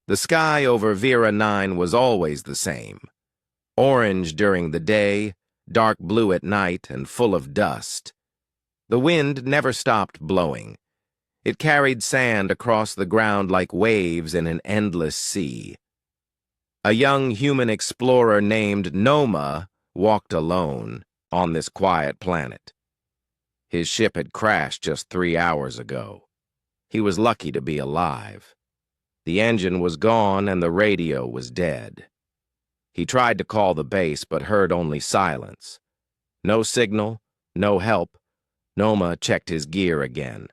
The sky over Vera 9 was always the same. Orange during the day, dark blue at night, and full of dust. The wind never stopped blowing. It carried sand across the ground like waves in an endless sea. A young human explorer named Noma walked alone on this quiet planet. His ship had crashed just 3 hours ago. He was lucky to be alive. The engine was gone and the radio was dead. He tried to call the base but heard only silence. No signal, no help. Noma checked his gear again.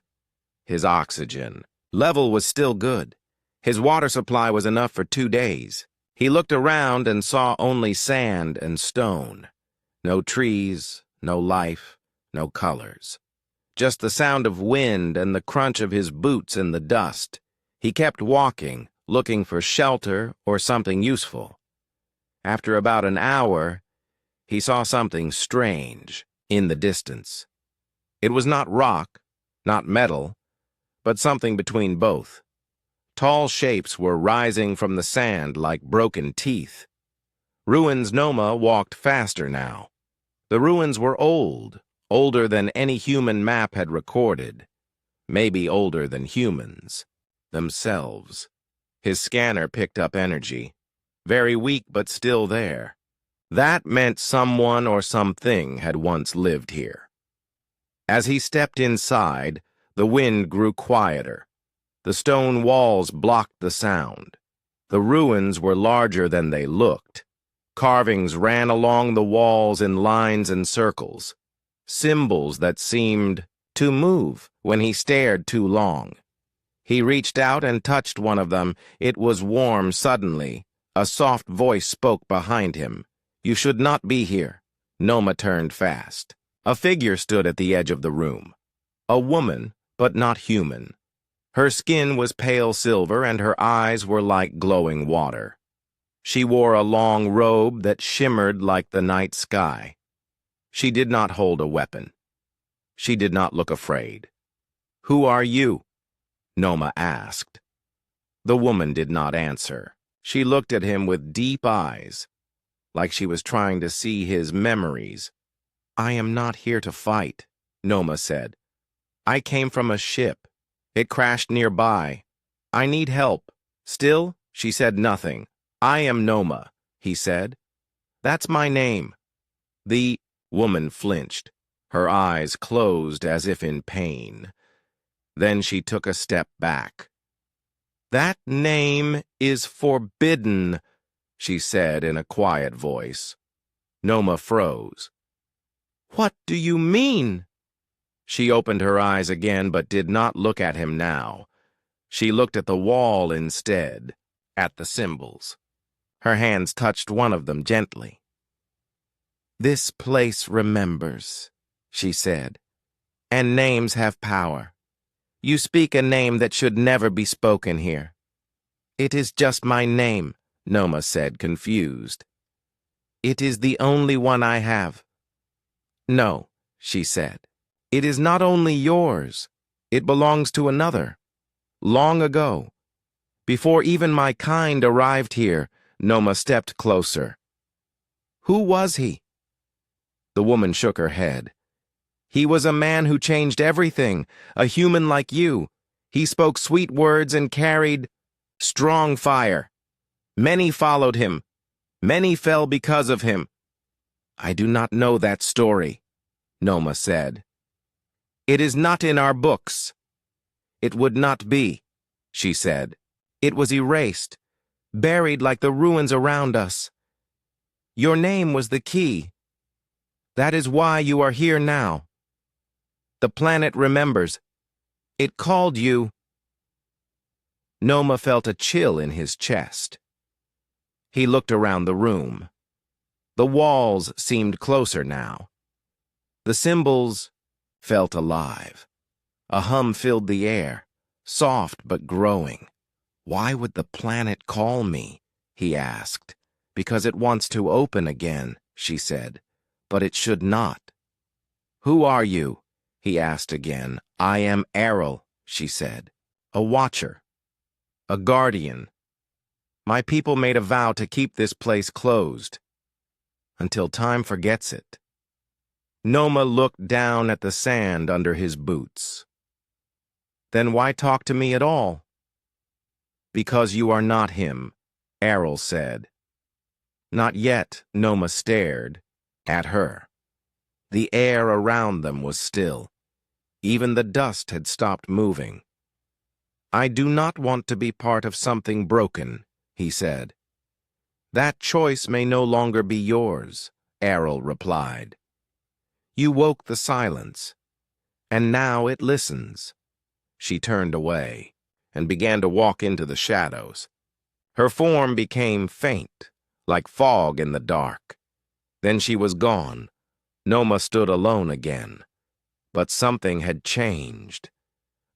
His oxygen level was still good. His water supply was enough for 2 days. He looked around and saw only sand and stone. No trees, no life, no colors. Just the sound of wind and the crunch of his boots in the dust. He kept walking, looking for shelter or something useful. After about an hour, he saw something strange in the distance. It was not rock, not metal, but something between both. Tall shapes were rising from the sand like broken teeth. Ruins. Noma walked faster now. The ruins were old, older than any human map had recorded. Maybe older than humans themselves. His scanner picked up energy. Very weak, but still there. That meant someone or something had once lived here. As he stepped inside, the wind grew quieter. The stone walls blocked the sound. The ruins were larger than they looked. Carvings ran along the walls in lines and circles. Symbols that seemed to move when he stared too long. He reached out and touched one of them. It was warm suddenly. A soft voice spoke behind him. "You should not be here." Noma turned fast. A figure stood at the edge of the room. A woman, but not human. Her skin was pale silver and her eyes were like glowing water. She wore a long robe that shimmered like the night sky. She did not hold a weapon. She did not look afraid. "Who are you?" Noma asked. The woman did not answer. She looked at him with deep eyes, like she was trying to see his memories. "I am not here to fight," Noma said. "I came from a ship. It crashed nearby. I need help." Still, she said nothing. "I am Noma," he said. "That's my name." The woman flinched. Her eyes closed as if in pain. Then she took a step back. "That name is forbidden," she said in a quiet voice. Noma froze. "What do you mean?" She opened her eyes again but did not look at him now. She looked at the wall instead, at the symbols. Her hands touched one of them gently. "This place remembers," she said, "and names have power. You speak a name that should never be spoken here." "It is just my name," Noma said, confused. "It is the only one I have." "No," she said. "It is not only yours. It belongs to another. Long ago. Before even my kind arrived here," Noma stepped closer. "Who was he?" The woman shook her head. "He was a man who changed everything, a human like you. He spoke sweet words and carried strong fire. Many followed him. Many fell because of him." "I do not know that story," Noma said. "It is not in our books." "It would not be," she said. "It was erased, buried like the ruins around us. Your name was the key. That is why you are here now. The planet remembers. It called you." Noma felt a chill in his chest. He looked around the room. The walls seemed closer now. The symbols felt alive. A hum filled the air, soft but growing. "Why would the planet call me?" he asked. "Because it wants to open again," she said. "But it should not." "Who are you?" he asked again. "I am Errol," she said. "A watcher. A guardian." My people made a vow to keep this place closed until time forgets it. Noma looked down at the sand under his boots. Then why talk to me at all? Because you are not him, Errol said. Not yet, Noma stared at her. The air around them was still. Even the dust had stopped moving. I do not want to be part of something broken, he said. That choice may no longer be yours, Errol replied. You woke the silence, and now it listens. She turned away and began to walk into the shadows. Her form became faint, like fog in the dark. Then she was gone. Noma stood alone again. But something had changed.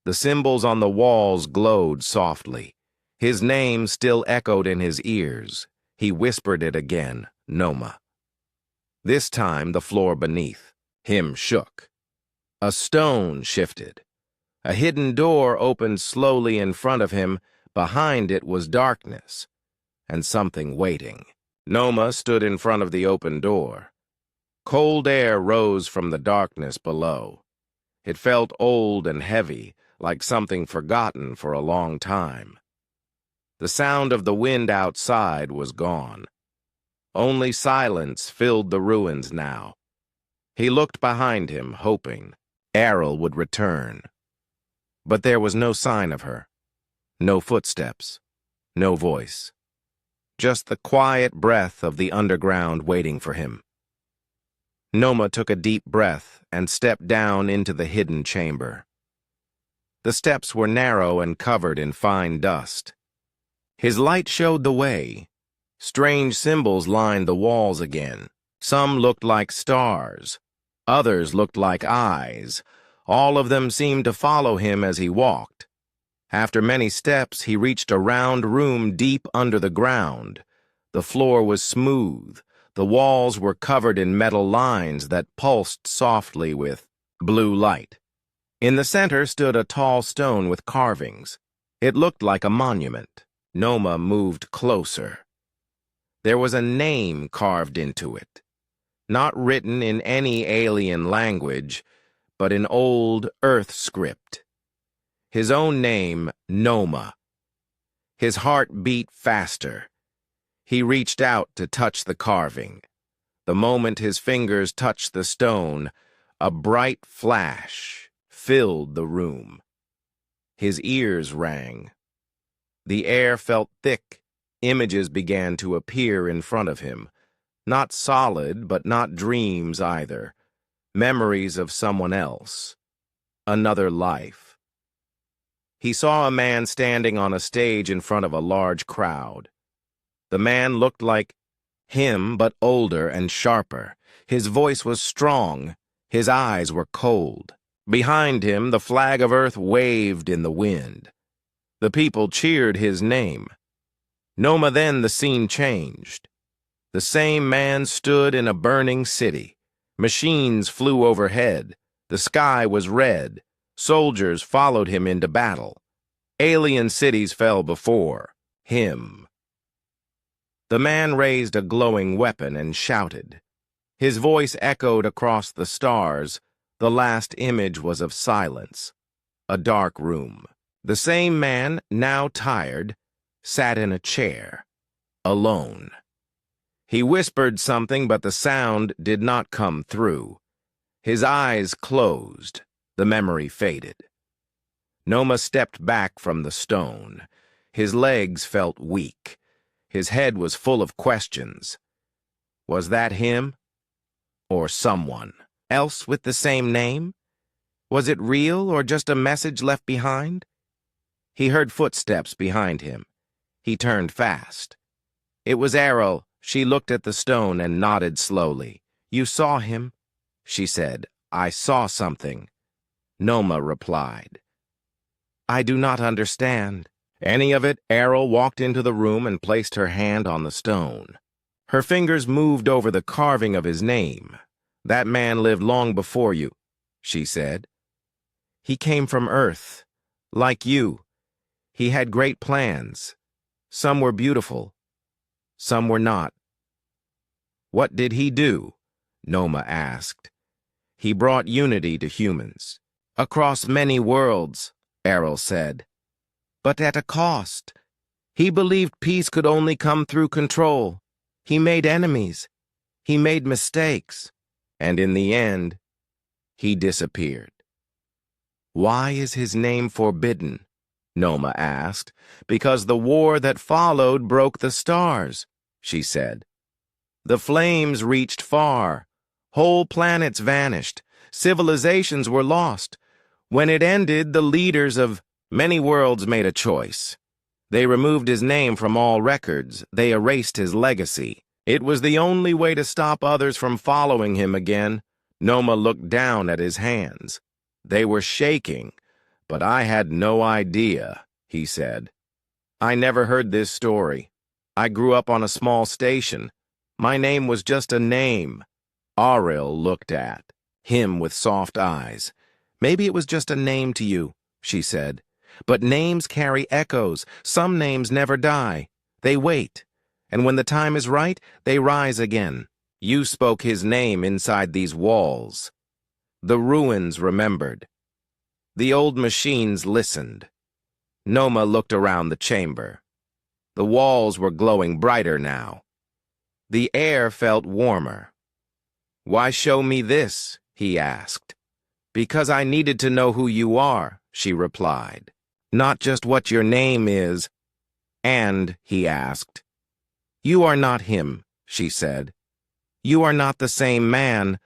The symbols on the walls glowed softly. His name still echoed in his ears. He whispered it again, Noma. This time the floor beneath him shook. A stone shifted. A hidden door opened slowly in front of him. Behind it was darkness, and something waiting. Noma stood in front of the open door. Cold air rose from the darkness below. It felt old and heavy, like something forgotten for a long time. The sound of the wind outside was gone. Only silence filled the ruins now. He looked behind him, hoping Errol would return. But there was no sign of her. No footsteps. No voice. Just the quiet breath of the underground waiting for him. Noma took a deep breath and stepped down into the hidden chamber. The steps were narrow and covered in fine dust. His light showed the way. Strange symbols lined the walls again. Some looked like stars. Others looked like eyes. All of them seemed to follow him as he walked. After many steps, he reached a round room deep under the ground. The floor was smooth. The walls were covered in metal lines that pulsed softly with blue light. In the center stood a tall stone with carvings. It looked like a monument. Noma moved closer. There was a name carved into it, not written in any alien language, but in old Earth script. His own name, Noma. His heart beat faster. He reached out to touch the carving. The moment his fingers touched the stone, a bright flash filled the room. His ears rang. The air felt thick. Images began to appear in front of him. Not solid, but not dreams either. Memories of someone else. Another life. He saw a man standing on a stage in front of a large crowd. The man looked like him, but older and sharper. His voice was strong. His eyes were cold. Behind him, the flag of Earth waved in the wind. The people cheered his name. Noma, then the scene changed. The same man stood in a burning city. Machines flew overhead. The sky was red. Soldiers followed him into battle. Alien cities fell before him. The man raised a glowing weapon and shouted. His voice echoed across the stars. The last image was of silence. A dark room. The same man, now tired, sat in a chair, alone. He whispered something, but the sound did not come through. His eyes closed. The memory faded. Noma stepped back from the stone. His legs felt weak. His head was full of questions. Was that him? Or someone else with the same name? Was it real or just a message left behind? He heard footsteps behind him. He turned fast. It was Errol. She looked at the stone and nodded slowly. You saw him? She said. I saw something. Noma replied. I do not understand. Any of it? Errol walked into the room and placed her hand on the stone. Her fingers moved over the carving of his name. That man lived long before you, she said. He came from Earth, like you. He had great plans. Some were beautiful, some were not. What did he do? Noma asked. He brought unity to humans. Across many worlds, Errol said. But at a cost. He believed peace could only come through control. He made enemies. He made mistakes. And in the end, he disappeared. Why is his name forbidden? Noma asked. Because the war that followed broke the stars, she said. The flames reached far. Whole planets vanished. Civilizations were lost. When it ended, the leaders of many worlds made a choice. They removed his name from all records. They erased his legacy. It was the only way to stop others from following him again. Noma looked down at his hands. They were shaking, but I had no idea, he said. I never heard this story. I grew up on a small station. My name was just a name. Auril looked at him with soft eyes. Maybe it was just a name to you, she said. But names carry echoes. Some names never die. They wait. And when the time is right, they rise again. You spoke his name inside these walls. The ruins remembered. The old machines listened. Noma looked around the chamber. The walls were glowing brighter now. The air felt warmer. Why show me this? He asked. Because I needed to know who you are, she replied. Not just what your name is. And, he asked. You are not him, she said. You are not the same man,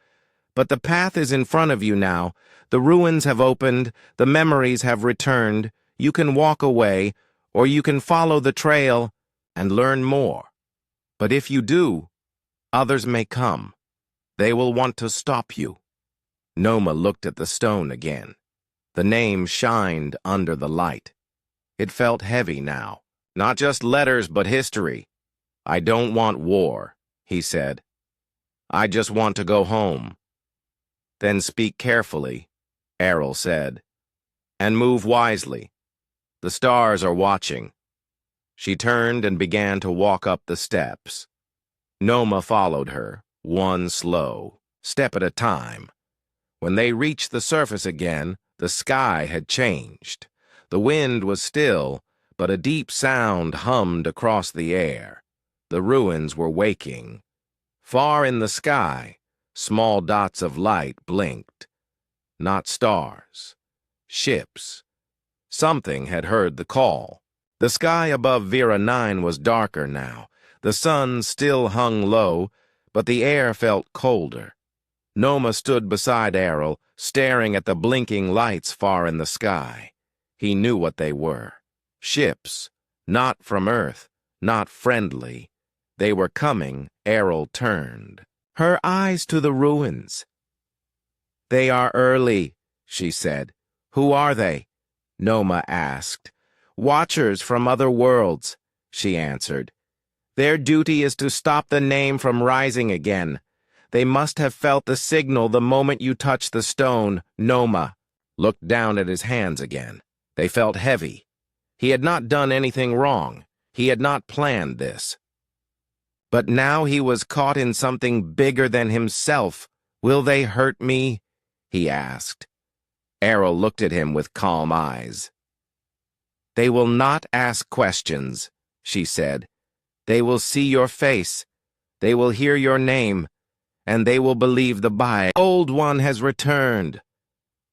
but the path is in front of you now. The ruins have opened, the memories have returned. You can walk away, or you can follow the trail and learn more. But if you do, others may come. They will want to stop you. Noma looked at the stone again. The name shined under the light. It felt heavy now. Not just letters, but history. I don't want war, he said. I just want to go home. Then speak carefully, Errol said, and move wisely. The stars are watching. She turned and began to walk up the steps. Noma followed her, one slow step at a time. When they reached the surface again, the sky had changed. The wind was still, but a deep sound hummed across the air. The ruins were waking. Far in the sky, small dots of light blinked. Not stars. Ships. Something had heard the call. The sky above Vera 9 was darker now. The sun still hung low, but the air felt colder. Noma stood beside Errol, staring at the blinking lights far in the sky. He knew what they were. Ships. Not from Earth. Not friendly. They were coming. Errol turned. Her eyes to the ruins. They are early, she said. Who are they? Noma asked. Watchers from other worlds, she answered. Their duty is to stop the name from rising again. They must have felt the signal the moment you touched the stone. Noma looked down at his hands again. They felt heavy. He had not done anything wrong. He had not planned this. But now he was caught in something bigger than himself. Will they hurt me? He asked. Errol looked at him with calm eyes. They will not ask questions, she said. They will see your face. They will hear your name. And they will believe the old one has returned.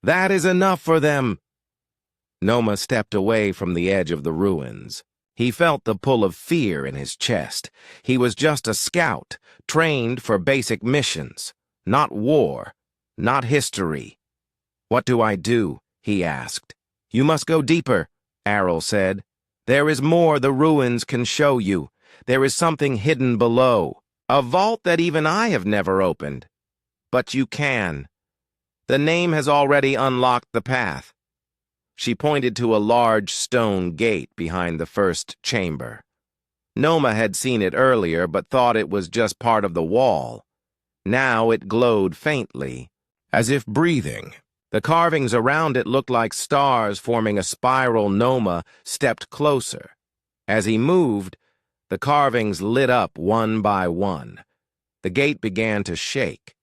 That is enough for them. Noma stepped away from the edge of the ruins. He felt the pull of fear in his chest. He was just a scout, trained for basic missions. Not war, not history. What do I do? He asked. You must go deeper, Errol said. There is more the ruins can show you. There is something hidden below. A vault that even I have never opened. But you can. The name has already unlocked the path. She pointed to a large stone gate behind the first chamber. Noma had seen it earlier but thought it was just part of the wall. Now it glowed faintly, as if breathing. The carvings around it looked like stars forming a spiral. Noma stepped closer. As he moved, the carvings lit up one by one. The gate began to shake.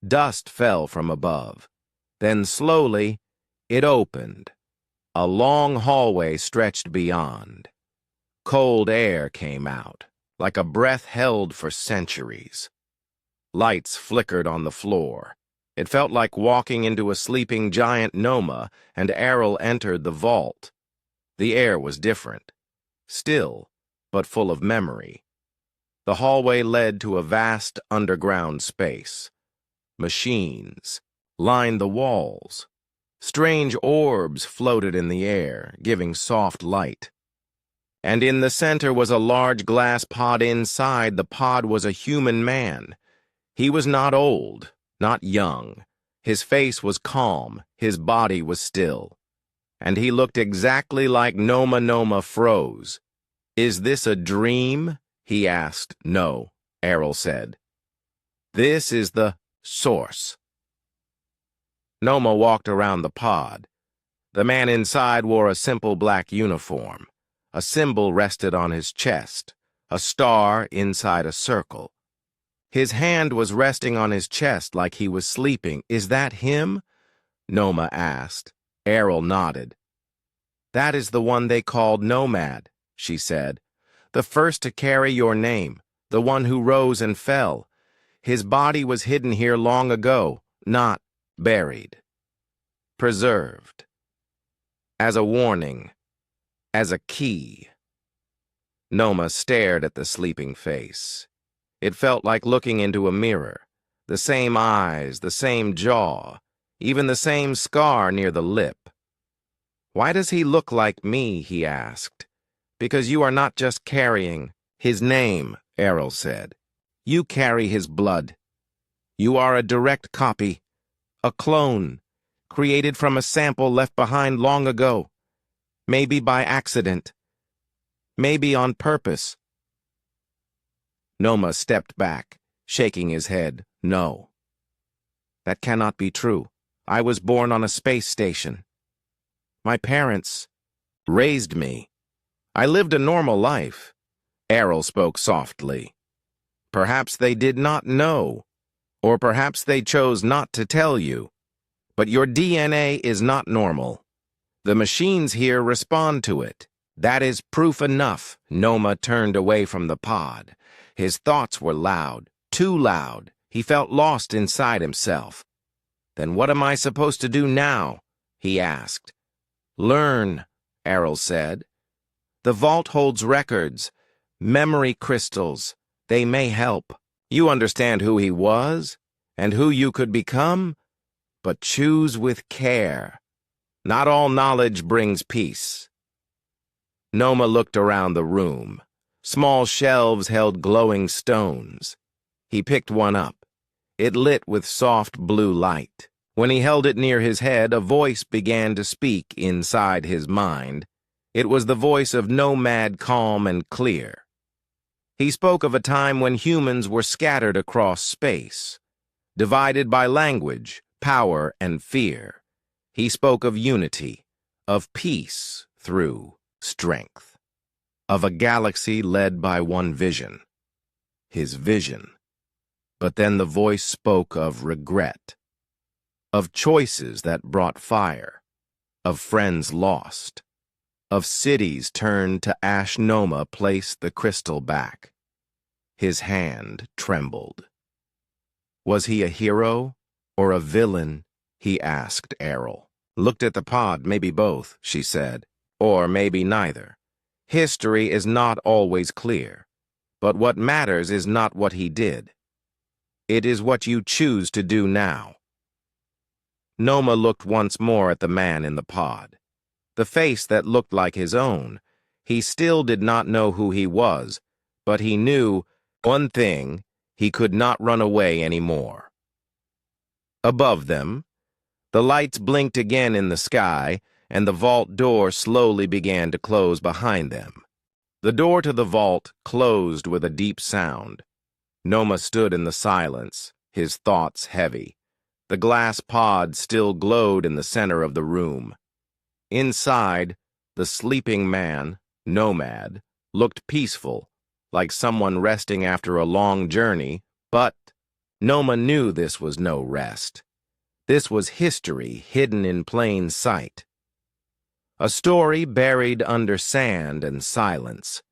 Dust fell from above. Then slowly, it opened. A long hallway stretched beyond. Cold air came out, like a breath held for centuries. Lights flickered on the floor. It felt like walking into a sleeping giant Noma, and Errol entered the vault. The air was different. Still, but full of memory. The hallway led to a vast underground space. Machines lined the walls. Strange orbs floated in the air, giving soft light. And in the center was a large glass pod. Inside the pod was a human man. He was not old, not young. His face was calm, his body was still. And he looked exactly like Noma froze. "Is this a dream?" he asked. "No," Errol said. "This is the source." Noma walked around the pod. The man inside wore a simple black uniform. A symbol rested on his chest, a star inside a circle. His hand was resting on his chest like he was sleeping. "Is that him?" Noma asked. Errol nodded. "That is the one they called Nomad," she said. "The first to carry your name, the one who rose and fell. His body was hidden here long ago, not buried. Preserved. As a warning, as a key." Noma stared at the sleeping face. It felt like looking into a mirror. The same eyes, the same jaw, even the same scar near the lip. "Why does he look like me?" he asked. "Because you are not just carrying his name," Errol said. "You carry his blood. You are a direct copy, a clone, created from a sample left behind long ago. Maybe by accident. Maybe on purpose." Noma stepped back, shaking his head. "No. That cannot be true. I was born on a space station. My parents raised me. I lived a normal life." Errol spoke softly. "Perhaps they did not know, or perhaps they chose not to tell you. But your DNA is not normal. The machines here respond to it. That is proof enough." Noma turned away from the pod. His thoughts were loud, too loud. He felt lost inside himself. "Then what am I supposed to do now?" he asked. "Learn," Errol said. "The vault holds records, memory crystals. They may help. You understand who he was, and who you could become? But choose with care. Not all knowledge brings peace." Noma looked around the room. Small shelves held glowing stones. He picked one up. It lit with soft blue light. When he held it near his head, a voice began to speak inside his mind. It was the voice of Nomad, calm and clear. He spoke of a time when humans were scattered across space, divided by language, power, and fear. He spoke of unity, of peace through strength, of a galaxy led by one vision, his vision. But then the voice spoke of regret, of choices that brought fire, of friends lost, of cities turned to ash. Noma placed the crystal back. His hand trembled. Was he a hero or a villain? He asked Errol. Looked at the pod, maybe both, she said, or maybe neither. History is not always clear, but what matters is not what he did. It is what you choose to do now. Noma looked once more at the man in the pod. The face that looked like his own. He still did not know who he was, but he knew one thing: he could not run away anymore. Above them, the lights blinked again in the sky, and the vault door slowly began to close behind them. The door to the vault closed with a deep sound. Noma stood in the silence, his thoughts heavy. The glass pod still glowed in the center of the room. Inside, the sleeping man, Nomad, looked peaceful, like someone resting after a long journey, but Noma knew this was no rest. This was history hidden in plain sight. A story buried under sand and silence.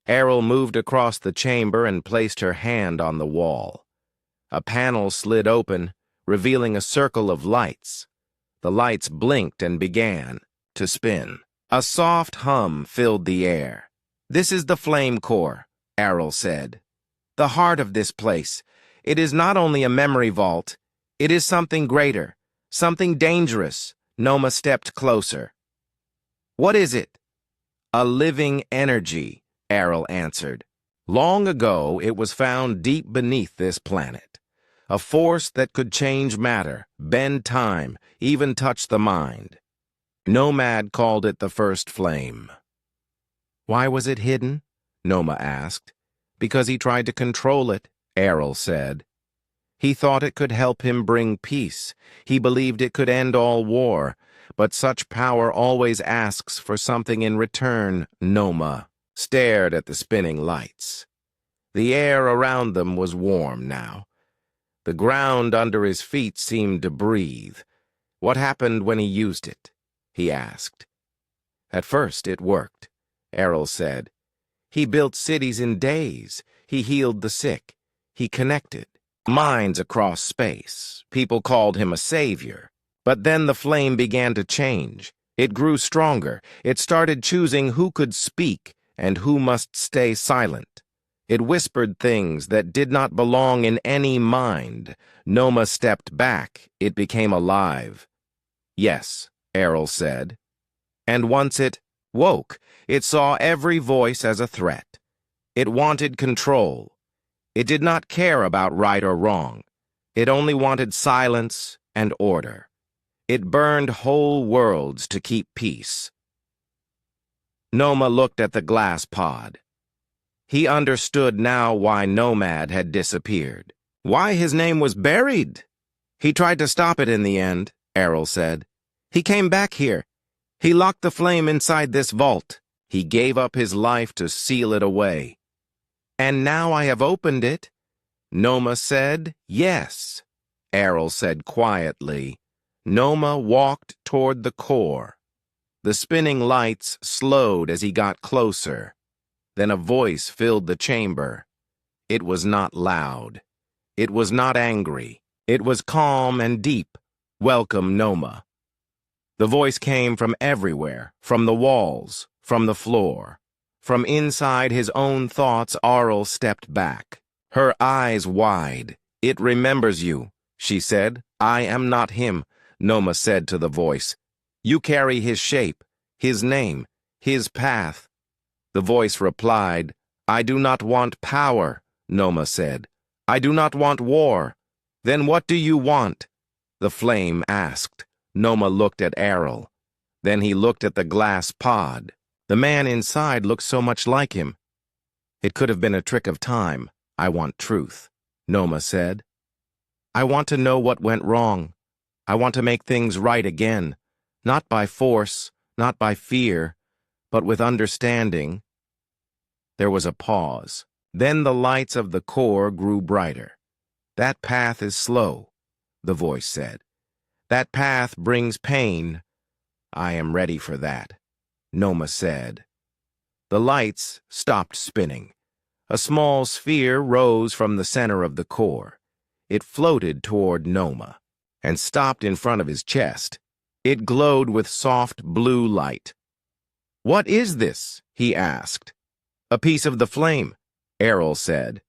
Errol moved across the chamber and placed her hand on the wall. A panel slid open, revealing a circle of lights. The lights blinked and began to spin. A soft hum filled the air. "This is the flame core," Errol said. "The heart of this place. It is not only a memory vault, it is something greater, something dangerous." Noma stepped closer. "What is it?" "A living energy," Errol answered. "Long ago, it was found deep beneath this planet. A force that could change matter, bend time, even touch the mind. Nomad called it the first flame." "Why was it hidden?" Noma asked. "Because he tried to control it," Errol said. "He thought it could help him bring peace. He believed it could end all war. But such power always asks for something in return." Noma stared at the spinning lights. The air around them was warm now. The ground under his feet seemed to breathe. "What happened when he used it?" he asked. "At first it worked," Errol said. "He built cities in days. He healed the sick. He connected minds across space. People called him a savior. But then the flame began to change. It grew stronger. It started choosing who could speak and who must stay silent. It whispered things that did not belong in any mind. Noma stepped back. It became alive." "Yes," Errol said. "And once it woke, it saw every voice as a threat. It wanted control. It did not care about right or wrong. It only wanted silence and order. It burned whole worlds to keep peace." Noma looked at the glass pod. He understood now why Nomad had disappeared. Why his name was buried. "He tried to stop it in the end," Errol said. "He came back here. He locked the flame inside this vault. He gave up his life to seal it away. And now I have opened it." Noma said, "Yes," Errol said quietly. Noma walked toward the core. The spinning lights slowed as he got closer. Then a voice filled the chamber. It was not loud. It was not angry. It was calm and deep. "Welcome, Noma." The voice came from everywhere, from the walls, from the floor. From inside his own thoughts, Arl stepped back, her eyes wide. "It remembers you," she said. "I am not him," Noma said to the voice. "You carry his shape, his name, his path." The voice replied, "I do not want power," Noma said. "I do not want war." "Then what do you want?" the flame asked. Noma looked at Errol. Then he looked at the glass pod. The man inside looked so much like him. "It could have been a trick of time. I want truth," Noma said. "I want to know what went wrong. I want to make things right again, not by force, not by fear, but with understanding." There was a pause. Then the lights of the core grew brighter. "That path is slow," the voice said. "That path brings pain." "I am ready for that," Noma said. The lights stopped spinning. A small sphere rose from the center of the core. It floated toward Noma and stopped in front of his chest. It glowed with soft blue light. "What is this?" he asked. "A piece of the flame," Errol said.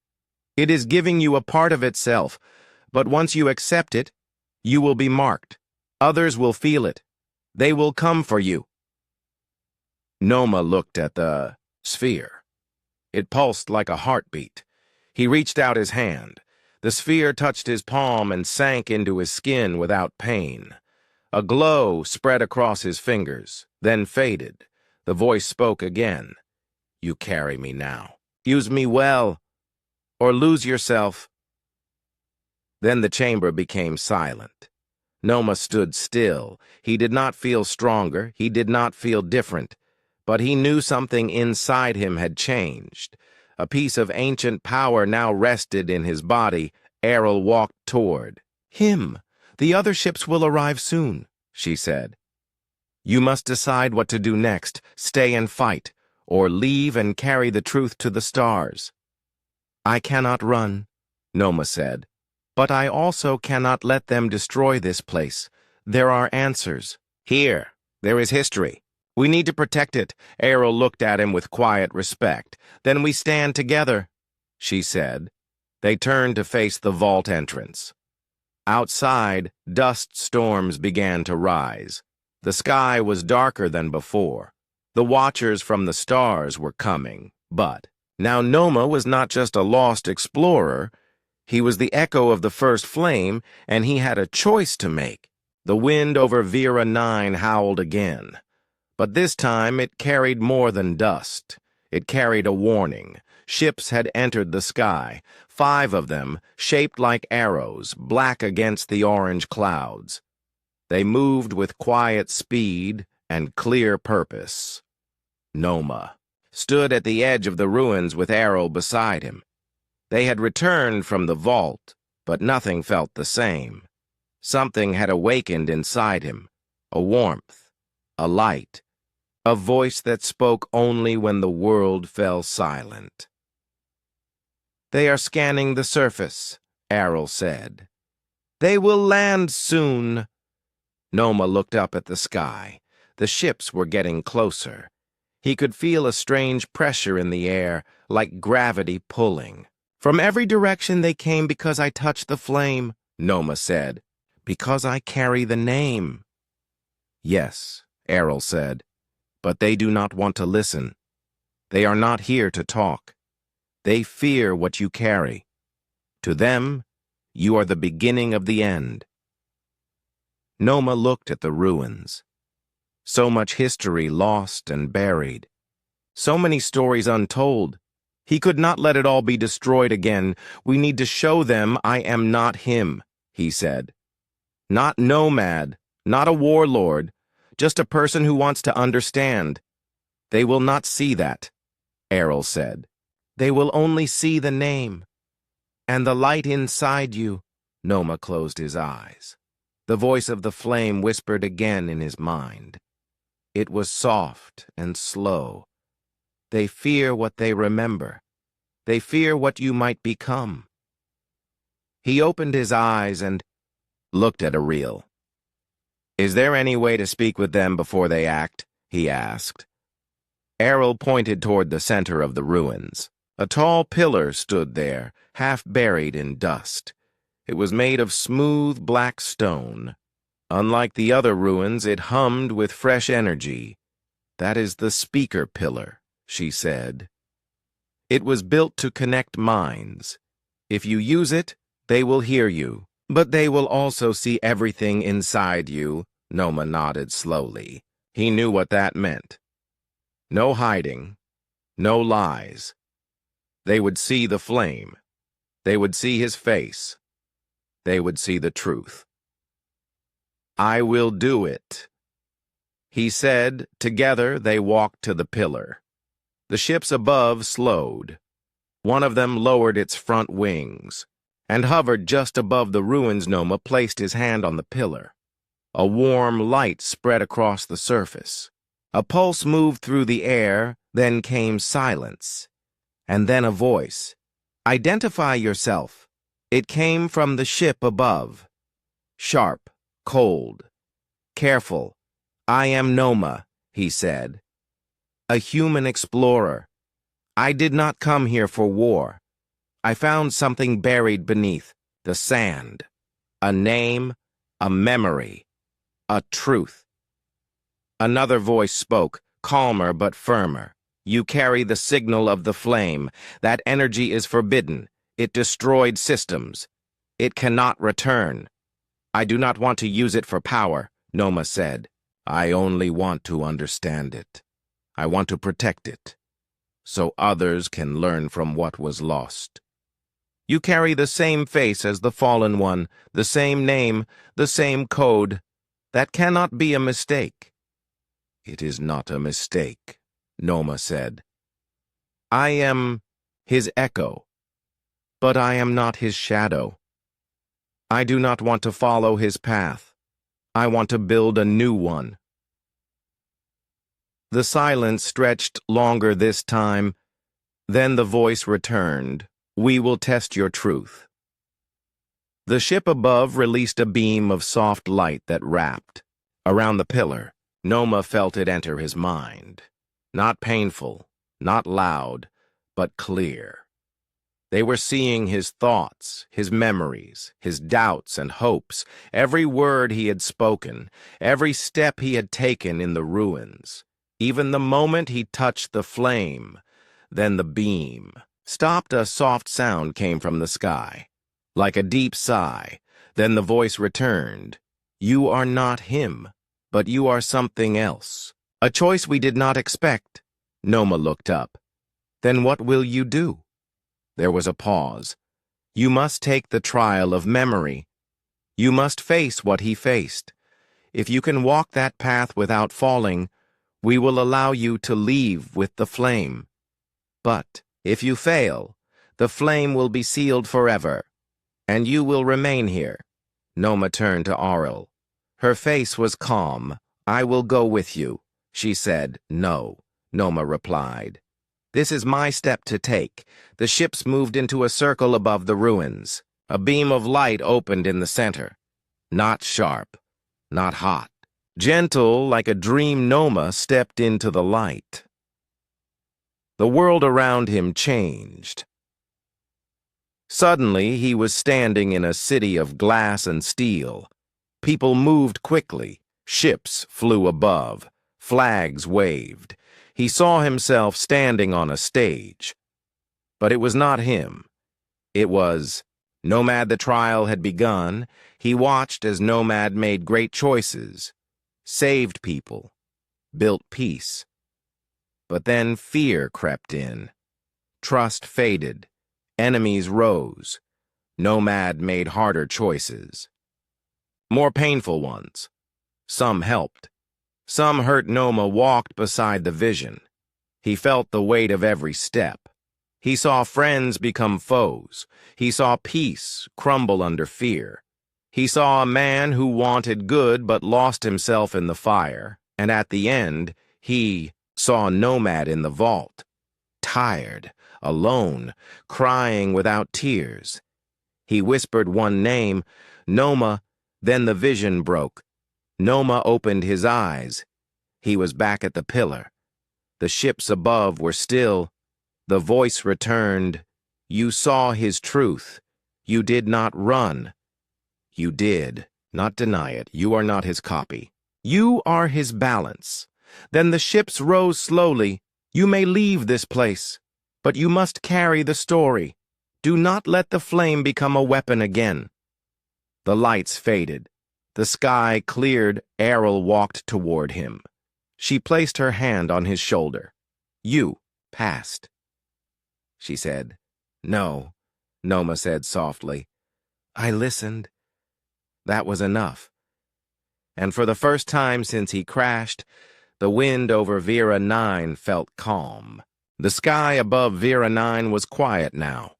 "It is giving you a part of itself, but once you accept it, you will be marked. Others will feel it. They will come for you." Noma looked at the sphere. It pulsed like a heartbeat. He reached out his hand. The sphere touched his palm and sank into his skin without pain. A glow spread across his fingers, then faded. The voice spoke again. "You carry me now. Use me well, or lose yourself." Then the chamber became silent. Noma stood still. He did not feel stronger. He did not feel different. But he knew something inside him had changed. A piece of ancient power now rested in his body. Errol walked toward him. "The other ships will arrive soon," she said. "You must decide what to do next, stay and fight, or leave and carry the truth to the stars." "I cannot run," Noma said. "But I also cannot let them destroy this place. There are answers. Here, there is history. We need to protect it." Errol looked at him with quiet respect. "Then we stand together," she said. They turned to face the vault entrance. Outside, dust storms began to rise. The sky was darker than before. The watchers from the stars were coming, but now Noma was not just a lost explorer. He was the echo of the first flame, and he had a choice to make. The wind over Vera 9 howled again. But this time it carried more than dust. It carried a warning. Ships had entered the sky, 5 of them, shaped like arrows, black against the orange clouds. They moved with quiet speed and clear purpose. Noma stood at the edge of the ruins with Errol beside him. They had returned from the vault, but nothing felt the same. Something had awakened inside him, a warmth, a light, a voice that spoke only when the world fell silent. "They are scanning the surface," Errol said. "They will land soon." Noma looked up at the sky. The ships were getting closer. He could feel a strange pressure in the air, like gravity pulling. "From every direction they came because I touched the flame," Noma said. "Because I carry the name." "Yes," Errol said, "but they do not want to listen. They are not here to talk. They fear what you carry. To them, you are the beginning of the end." Noma looked at the ruins. So much history lost and buried. So many stories untold. He could not let it all be destroyed again. "We need to show them I am not him," he said. "Not nomad, not a warlord, just a person who wants to understand." "They will not see that," Errol said. "They will only see the name. And the light inside you." Noma closed his eyes. The voice of the flame whispered again in his mind. It was soft and slow. "They fear what they remember. They fear what you might become." He opened his eyes and looked at Ariel. "Is there any way to speak with them before they act?" he asked. Errol pointed toward the center of the ruins. A tall pillar stood there, half buried in dust. It was made of smooth black stone. Unlike the other ruins, it hummed with fresh energy. "That is the speaker pillar," she said. "It was built to connect minds. If you use it, they will hear you. But they will also see everything inside you." Noma nodded slowly. He knew what that meant. No hiding, no lies. They would see the flame. They would see his face. They would see the truth. "I will do it," he said. Together they walked to the pillar. The ships above slowed. One of them lowered its front wings and hovered just above the ruins. Noma placed his hand on the pillar. A warm light spread across the surface. A pulse moved through the air, then came silence. And then a voice. "Identify yourself." It came from the ship above. Sharp, cold, careful. "I am Noma," he said. "A human explorer. I did not come here for war. I found something buried beneath the sand. A name, a memory, a truth." Another voice spoke, calmer but firmer. "You carry the signal of the flame. That energy is forbidden. It destroyed systems. It cannot return." "I do not want to use it for power," Noma said. "I only want to understand it. I want to protect it, so others can learn from what was lost." "You carry the same face as the fallen one, the same name, the same code. That cannot be a mistake." "It is not a mistake," Noma said. I am his echo, but I am not his shadow. I do not want to follow his path. I want to build a new one. The silence stretched longer this time. Then the voice returned. We will test your truth. The ship above released a beam of soft light that wrapped around the pillar. Noma felt it enter his mind. Not painful, not loud, but clear. They were seeing his thoughts, his memories, his doubts and hopes, every word he had spoken, every step he had taken in the ruins. Even the moment he touched the flame, then the beam stopped. A soft sound came from the sky, like a deep sigh. Then the voice returned. You are not him, but you are something else. A choice we did not expect. Noma looked up. Then what will you do? There was a pause. You must take the trial of memory. You must face what he faced. If you can walk that path without falling, we will allow you to leave with the flame. But if you fail, the flame will be sealed forever, and you will remain here. Noma turned to Auril. Her face was calm. I will go with you, she said. No, Noma replied. This is my step to take. The ships moved into a circle above the ruins. A beam of light opened in the center. Not sharp, not hot. Gentle, like a dream, Noma stepped into the light. The world around him changed. Suddenly, he was standing in a city of glass and steel. People moved quickly. Ships flew above. Flags waved. He saw himself standing on a stage. But it was not him. It was Nomad. The trial had begun. He watched as Nomad made great choices, saved people, built peace. But then fear crept in. Trust faded. Enemies rose. Nomad made harder choices. More painful ones. Some helped. Some hurt. Noma walked beside the vision. He felt the weight of every step. He saw friends become foes. He saw peace crumble under fear. He saw a man who wanted good but lost himself in the fire. And at the end, he saw Nomad in the vault, tired, alone, crying without tears. He whispered one name, Noma, then the vision broke. Noma opened his eyes. He was back at the pillar. The ships above were still. The voice returned. You saw his truth. You did not run. You did not deny it. You are not his copy. You are his balance. Then the ships rose slowly. You may leave this place, but you must carry the story. Do not let the flame become a weapon again. The lights faded. The sky cleared. Auril walked toward him. She placed her hand on his shoulder. You passed, she said. No, Noma said softly. I listened. That was enough. And for the first time since he crashed, the wind over Vera 9 felt calm. The sky above Vera 9 was quiet now.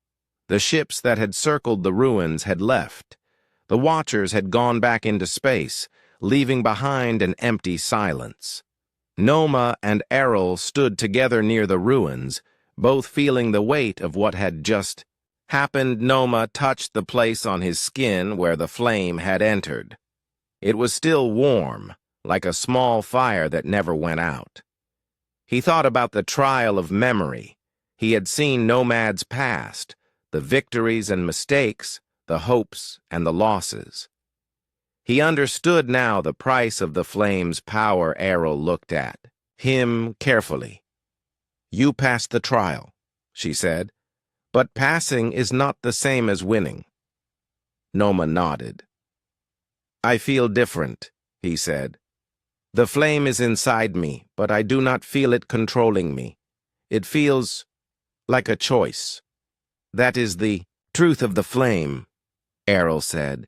The ships that had circled the ruins had left. The Watchers had gone back into space, leaving behind an empty silence. Noma and Auril stood together near the ruins, both feeling the weight of what had just happened. Noma touched the place on his skin where the flame had entered. It was still warm, like a small fire that never went out. He thought about the trial of memory. He had seen Nomad's past, the victories and mistakes, the hopes and the losses. He understood now the price of the flame's power. Auril looked at him carefully. You passed the trial, she said, but passing is not the same as winning. Noma nodded. I feel different, he said. The flame is inside me, but I do not feel it controlling me. It feels like a choice. That is the truth of the flame, Auril said.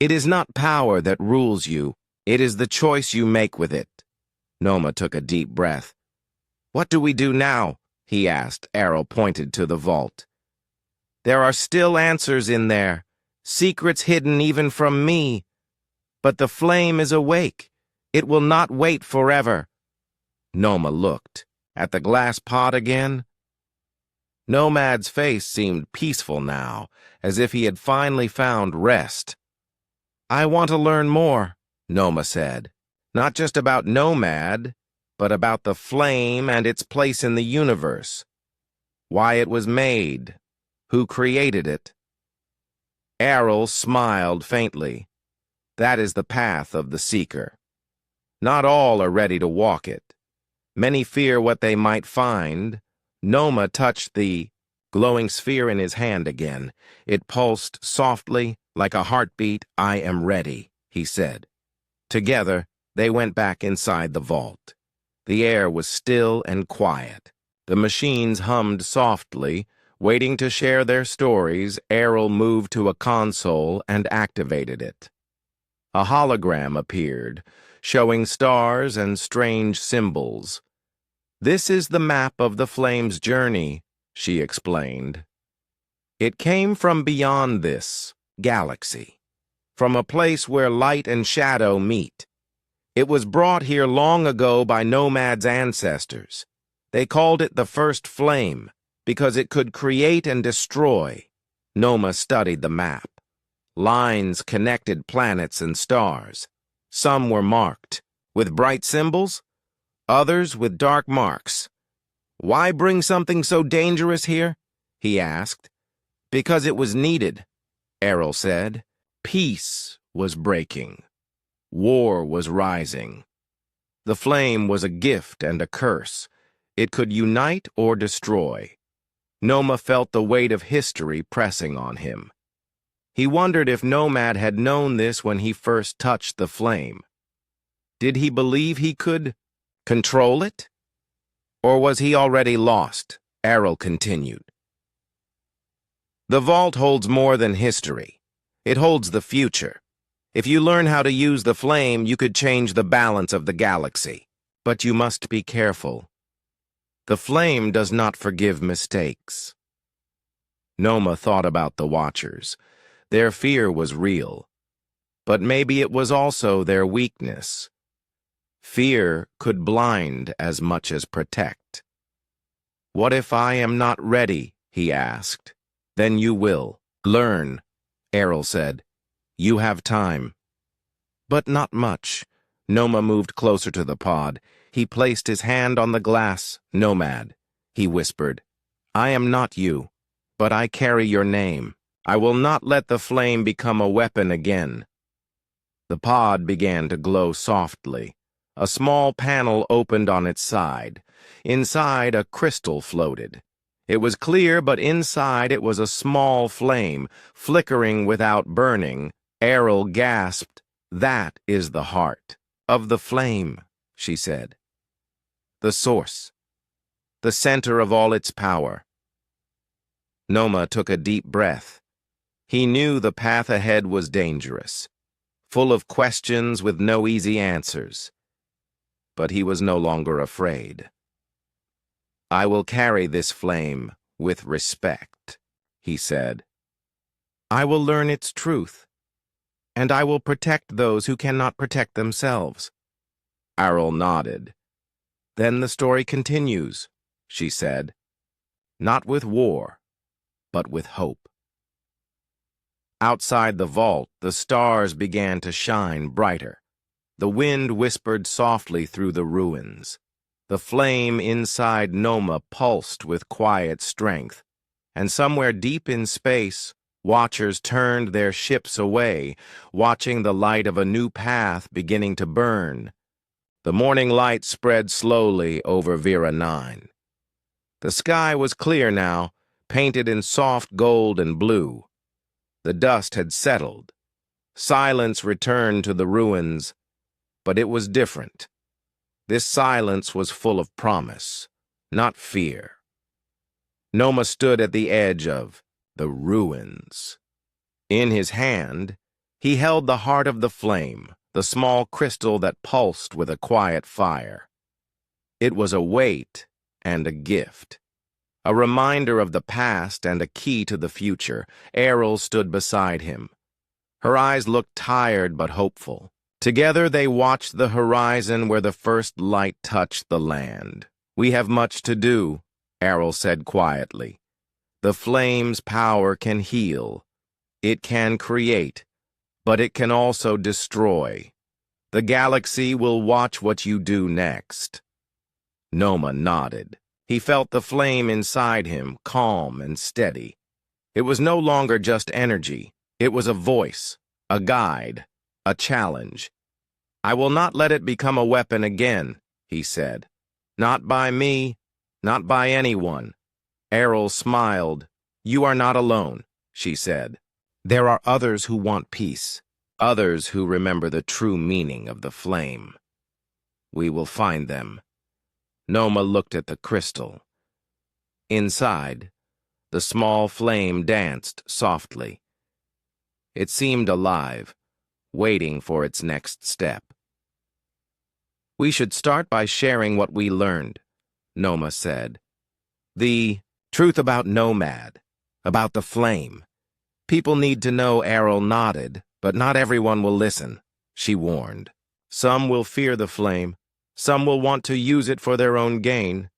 It is not power that rules you. It is the choice you make with it. Noma took a deep breath. "What do we do now?" he asked. Arrow pointed to the vault. "There are still answers in there, secrets hidden even from me. But the flame is awake. It will not wait forever." Noma looked. At the glass pod again? Nomad's face seemed peaceful now, as if he had finally found rest. "I want to learn more," Noma said. "Not just about Nomad, but about the flame and its place in the universe. Why it was made, who created it." Errol smiled faintly. That is the path of the seeker. Not all are ready to walk it. Many fear what they might find. Noma touched the glowing sphere in his hand again. It pulsed softly, like a heartbeat. "I am ready," he said. Together, they went back inside the vault. The air was still and quiet. The machines hummed softly, waiting to share their stories. Errol moved to a console and activated it. A hologram appeared, showing stars and strange symbols. "This is the map of the flame's journey," she explained. "It came from beyond this galaxy, from a place where light and shadow meet. It was brought here long ago by Nomad's ancestors. They called it the First Flame because it could create and destroy." Noma studied the map. Lines connected planets and stars. Some were marked with bright symbols, others with dark marks. "Why bring something so dangerous here?" he asked. "Because it was needed," Errol said. Peace was breaking. War was rising. The flame was a gift and a curse. It could unite or destroy. Noma felt the weight of history pressing on him. He wondered if Nomad had known this when he first touched the flame. Did he believe he could control it? Or was he already lost? Errol continued. "The vault holds more than history. It holds the future. If you learn how to use the flame, you could change the balance of the galaxy. But you must be careful. The flame does not forgive mistakes." Noma thought about the Watchers. Their fear was real. But maybe it was also their weakness. Fear could blind as much as protect. "What if I am not ready?" he asked. "Then you will. Learn," Errol said. "You have time." "But not much." Noma moved closer to the pod. He placed his hand on the glass. "Nomad," he whispered. "I am not you, but I carry your name. I will not let the flame become a weapon again." The pod began to glow softly. A small panel opened on its side. Inside, a crystal floated. It was clear, but inside it was a small flame, flickering without burning. Errol gasped. "That is the heart of the flame," she said. "The source, the center of all its power." Noma took a deep breath. He knew the path ahead was dangerous, full of questions with no easy answers. But he was no longer afraid. "I will carry this flame with respect," he said. "I will learn its truth, and I will protect those who cannot protect themselves." Errol nodded. "Then the story continues," she said. "Not with war, but with hope." Outside the vault, the stars began to shine brighter. The wind whispered softly through the ruins. The flame inside Noma pulsed with quiet strength, and somewhere deep in space, Watchers turned their ships away, watching the light of a new path beginning to burn. The morning light spread slowly over Vera 9. The sky was clear now, painted in soft gold and blue. The dust had settled. Silence returned to the ruins, but it was different. This silence was full of promise, not fear. Noma stood at the edge of the ruins. In his hand, he held the heart of the flame, the small crystal that pulsed with a quiet fire. It was a weight and a gift. A reminder of the past and a key to the future. Errol stood beside him. Her eyes looked tired but hopeful. Together they watched the horizon where the first light touched the land. "We have much to do," Errol said quietly. "The flame's power can heal. It can create, but it can also destroy. The galaxy will watch what you do next." Noma nodded. He felt the flame inside him, calm and steady. It was no longer just energy. It was a voice, a guide, a challenge. "I will not let it become a weapon again," he said. "Not by me, not by anyone." Errol smiled. "You are not alone," she said. "There are others who want peace, others who remember the true meaning of the flame. We will find them." Noma looked at the crystal. Inside, the small flame danced softly. It seemed alive, waiting for its next step. "We should start by sharing what we learned," Noma said. "The truth about Nomad, about the flame. People need to know." Errol nodded, "but not everyone will listen," she warned. "Some will fear the flame. Some will want to use it for their own gain."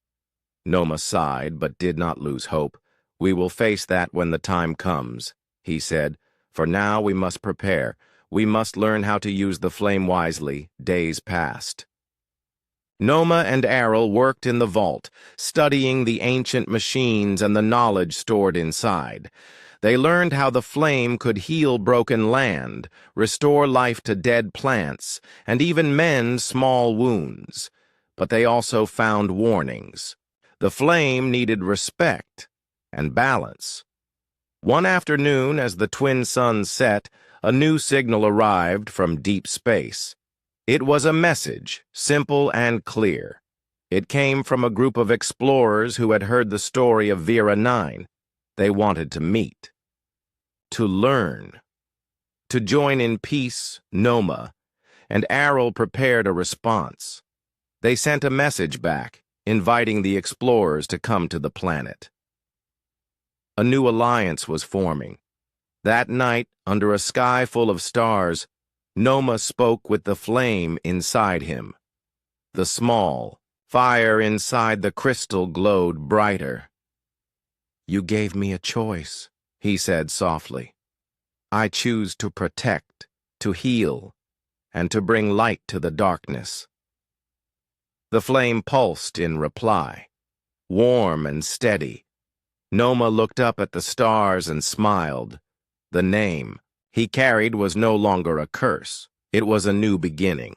Noma sighed, but did not lose hope. "We will face that when the time comes," he said. "For now, we must prepare. We must learn how to use the flame wisely." Days passed. Noma and Errol worked in the vault, studying the ancient machines and the knowledge stored inside. They learned how the flame could heal broken land, restore life to dead plants, and even mend small wounds. But they also found warnings. The flame needed respect and balance. One afternoon, as the twin suns set, a new signal arrived from deep space. It was a message, simple and clear. It came from a group of explorers who had heard the story of Vera 9. They wanted to meet, to learn, to join in peace. Noma and Errol prepared a response. They sent a message back, inviting the explorers to come to the planet. A new alliance was forming. That night, under a sky full of stars, Noma spoke with the flame inside him. The small fire inside the crystal glowed brighter. "You gave me a choice," he said softly. "I choose to protect, to heal, and to bring light to the darkness." The flame pulsed in reply, warm and steady. Noma looked up at the stars and smiled. The name he carried was no longer a curse. It was a new beginning.